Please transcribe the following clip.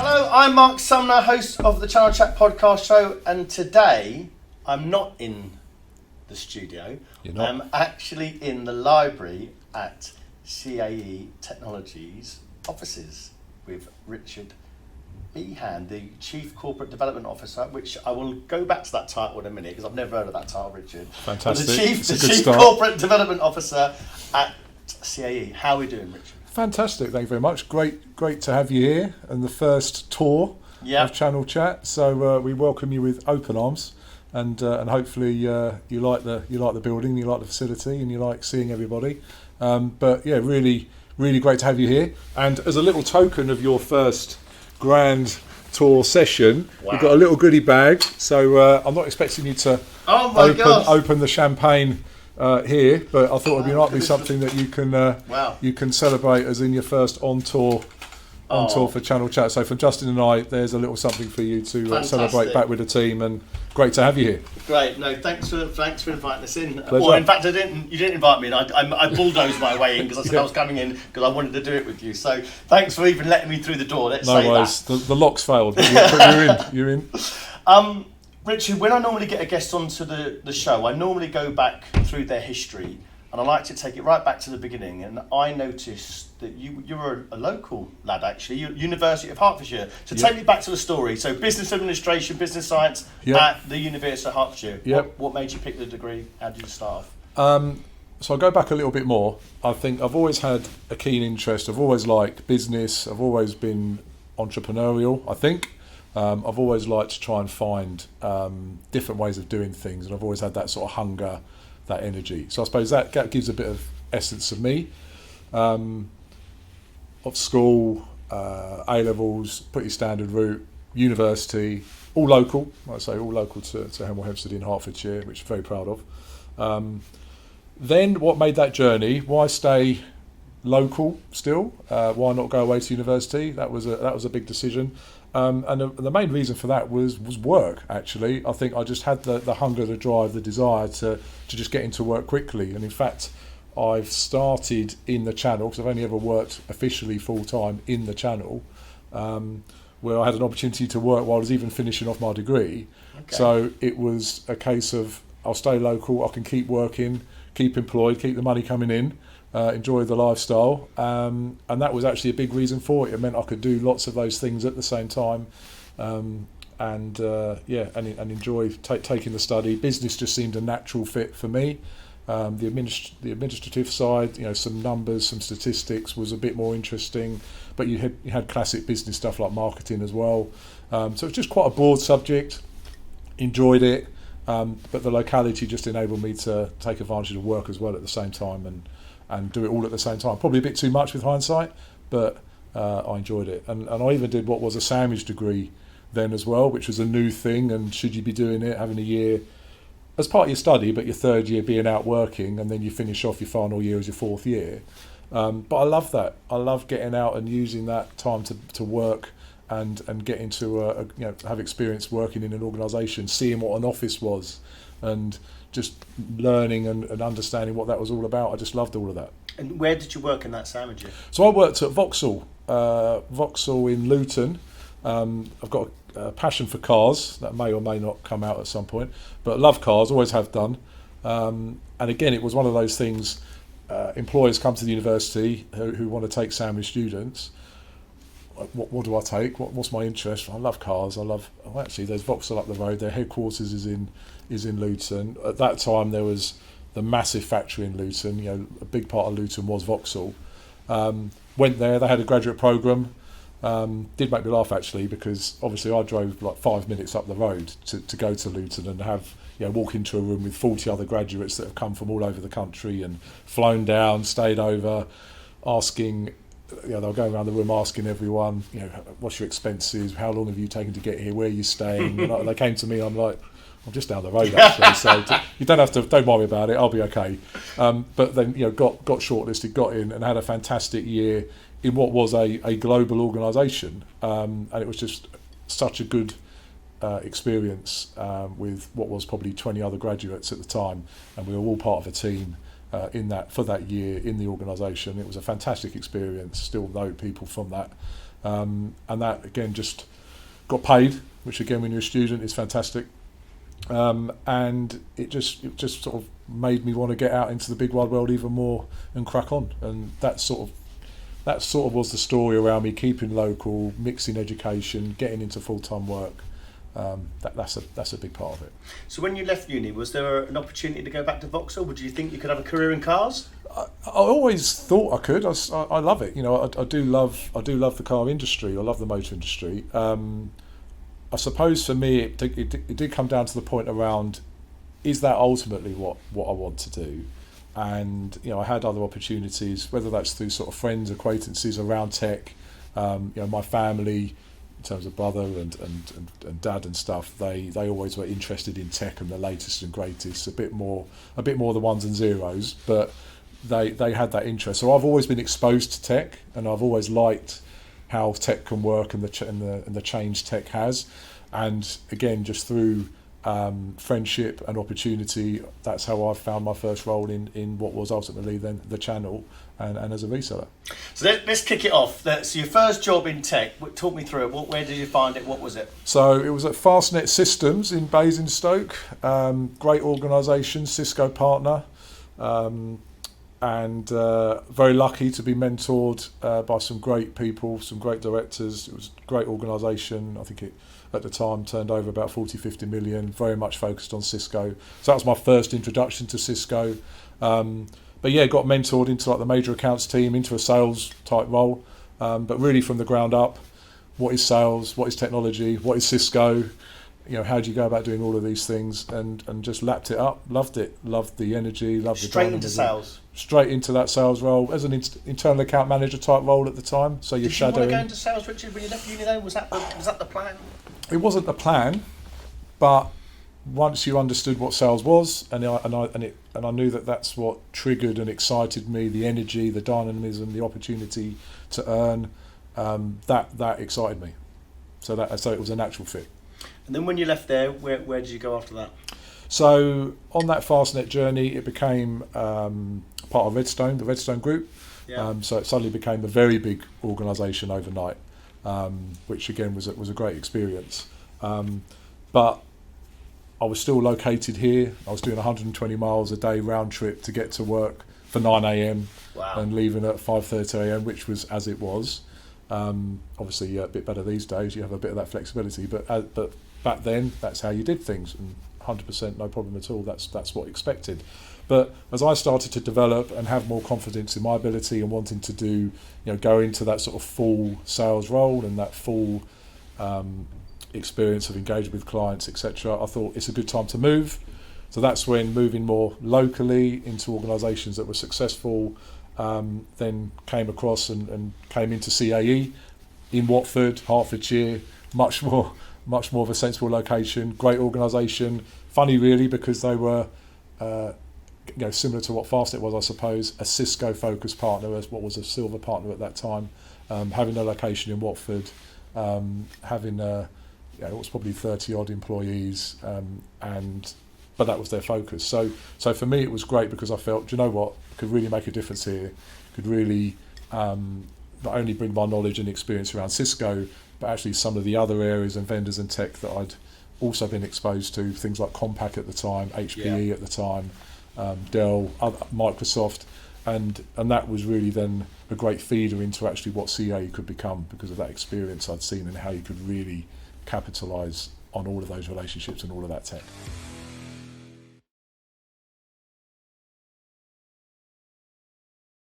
Hello, I'm Marc Sumner, host of the Channel Chat podcast show, and today I'm not in the studio. You're not? I'm actually in the library at CAE Technologies offices with Richard Behan, the Chief Corporate Development Officer, which I will go back to that title in a minute because I've never heard of that title, Richard. Fantastic. The Chief Corporate Development Officer at CAE. How are we doing, Richard? Fantastic, thank you very much. Great to have you here and the first tour of Channel Chat. So we welcome you with open arms, and hopefully you like the building, you like the facility, and you like seeing everybody. But yeah, really great to have you here. And as a little token of your first grand tour session, we've got a little goodie bag. So I'm not expecting you to open the champagne here, but I thought it might be something that you can celebrate as in your first on tour for Channel Chat. So for Justin and I, there's a little something for you to celebrate back with the team, and great to have you here. Great, no, thanks for inviting us in. Pleasure. Well, in fact, you didn't invite me in. I bulldozed my way in because I said I was coming in because I wanted to do it with you. So thanks for even letting me through the door. Let's say worries. that. The locks failed. But you're in. Richard, when I normally get a guest onto the show, I normally go back through their history, and I like to take it right back to the beginning. And I noticed that you were a local lad, actually, University of Hertfordshire. So take me back to the story. So business administration, business science at the University of Hertfordshire. Yep. What made you pick the degree? How did you start off? So I'll go back a little bit more. I think I've always had a keen interest. I've always liked business. I've always been entrepreneurial, I think. I've always liked to try and find different ways of doing things, and I've always had that sort of hunger, that energy. So I suppose that gives a bit of essence of me. Of school, A-levels, pretty standard route, university, all local, like I say, all local to Hemel Hempstead in Hertfordshire, which I'm very proud of. Then what made that journey? Why stay local still? Why not go away to university? That was a big decision. And the main reason for that was work, actually. I think I just had the hunger, the drive, the desire to just get into work quickly. And in fact, I've started in the channel, because I've only ever worked officially full-time in the channel, where I had an opportunity to work while I was even finishing off my degree. Okay. So it was a case of, I'll stay local, I can keep working, keep employed, keep the money coming in, enjoy the lifestyle, and that was actually a big reason for it. It meant I could do lots of those things at the same time, and enjoy taking the study. Business just seemed a natural fit for me. The administrative side, some numbers, some statistics was a bit more interesting, but you had classic business stuff like marketing as well. So it's just quite a broad subject. Enjoyed it, but the locality just enabled me to take advantage of work as well at the same time, and do it all at the same time. Probably a bit too much with hindsight, but I enjoyed it. And I even did what was a sandwich degree then as well, which was a new thing. And should you be doing it, having a year as part of your study, but your third year being out working, and then you finish off your final year as your fourth year. But I love that. I love getting out and using that time to work and get into have experience working in an organisation, seeing what an office was, and just learning and understanding what that was all about. I just loved all of that. And where did you work in that sandwich? So I worked at Vauxhall in Luton. I've got a passion for cars that may or may not come out at some point, but love cars, always have done. And again, it was one of those things, employers come to the university who want to take Sandwich students. What do I take? What's my interest? I love cars. Actually, there's Vauxhall up the road. Their headquarters is in Luton. At that time, there was the massive factory in Luton. A big part of Luton was Vauxhall. Went there. They had a graduate programme. Did make me laugh, actually, because obviously I drove like 5 minutes up the road to go to Luton and have walk into a room with 40 other graduates that have come from all over the country and flown down, stayed over, asking. They'll go around the room asking everyone, what's your expenses? How long have you taken to get here? Where are you staying? And they came to me. I'm like, I'm just down the road, actually. So you don't worry me about it. I'll be okay. But then got shortlisted, got in, and had a fantastic year in what was a global organisation, and it was just such a good experience with what was probably 20 other graduates at the time, and we were all part of a team for that year in the organisation. It was a fantastic experience. Still know people from that and that again just got paid, which again when you're a student is fantastic. And it just sort of made me want to get out into the big wide world even more and crack on. And that sort of was the story around me, keeping local, mixing education, getting into full-time work. That's a big part of it. So when you left uni, was there an opportunity to go back to Vauxhall? Would you think you could have a career in cars? I always thought I could. I love it. You know, I do love the car industry. I love the motor industry. I suppose for me, it did come down to the point around, is that ultimately what I want to do? And you know, I had other opportunities, whether that's through sort of friends, acquaintances around tech. You know, my family, in terms of brother and dad and stuff, they always were interested in tech and the latest and greatest. A bit more the ones and zeros, but they had that interest. So I've always been exposed to tech, and I've always liked how tech can work and the change tech has. And again, just through friendship and opportunity, that's how I found my first role in what was ultimately then the channel and as a reseller. So let's kick it off. So your first job in tech, talk me through it. Where did you find it? What was it? So it was at Fastnet Systems in Basingstoke. Great organisation, Cisco partner. And very lucky to be mentored by some great people, some great directors. It was a great organisation. I think it, at the time, turned over about 40-50 million, very much focused on Cisco. So that was my first introduction to Cisco. But yeah, got mentored into like the major accounts team, into a sales type role. But really from the ground up, what is sales, what is technology, what is Cisco? You know, how do you go about doing all of these things, and just lapped it up, loved it, loved the energy, loved the straight into sales. Straight into that sales role as an internal account manager type role at the time. So you're shadowing. Did you want to go into sales, Richard, when you left uni though? Was that the plan? It wasn't the plan, but once you understood what sales was, and I knew that that's what triggered and excited me, the energy, the dynamism, the opportunity to earn, that excited me. So it was a natural fit. And then when you left there, where did you go after that? So on that Fastnet journey, it became part of Redstone, the Redstone Group. Yeah. So it suddenly became a very big organisation overnight, which again was a great experience. But I was still located here. I was doing 120 miles a day round trip to get to work for 9 a.m. Wow. And leaving at 5:30 a.m., which was as it was. Obviously, a bit better these days. You have a bit of that flexibility, but back then, that's how you did things, and 100% no problem at all. That's what expected. But as I started to develop and have more confidence in my ability and wanting to do, go into that sort of full sales role and that full experience of engaging with clients, etc., I thought it's a good time to move. So that's when moving more locally into organisations that were successful, then came across and came into CAE in Watford, Hertfordshire, much more of a sensible location, great organisation. Funny really, because they were similar to what Fastnet was, I suppose, a Cisco focused partner, as what was a silver partner at that time, having a location in Watford, having it was probably 30 odd employees, but that was their focus. So for me it was great, because I felt, do you know what, I could really make a difference here, could really not only bring my knowledge and experience around Cisco, but actually some of the other areas and vendors and tech that I'd also been exposed to, things like Compaq at the time, HPE at the time, Dell, Microsoft, and that was really then a great feeder into actually what CAE could become, because of that experience I'd seen and how you could really capitalise on all of those relationships and all of that tech.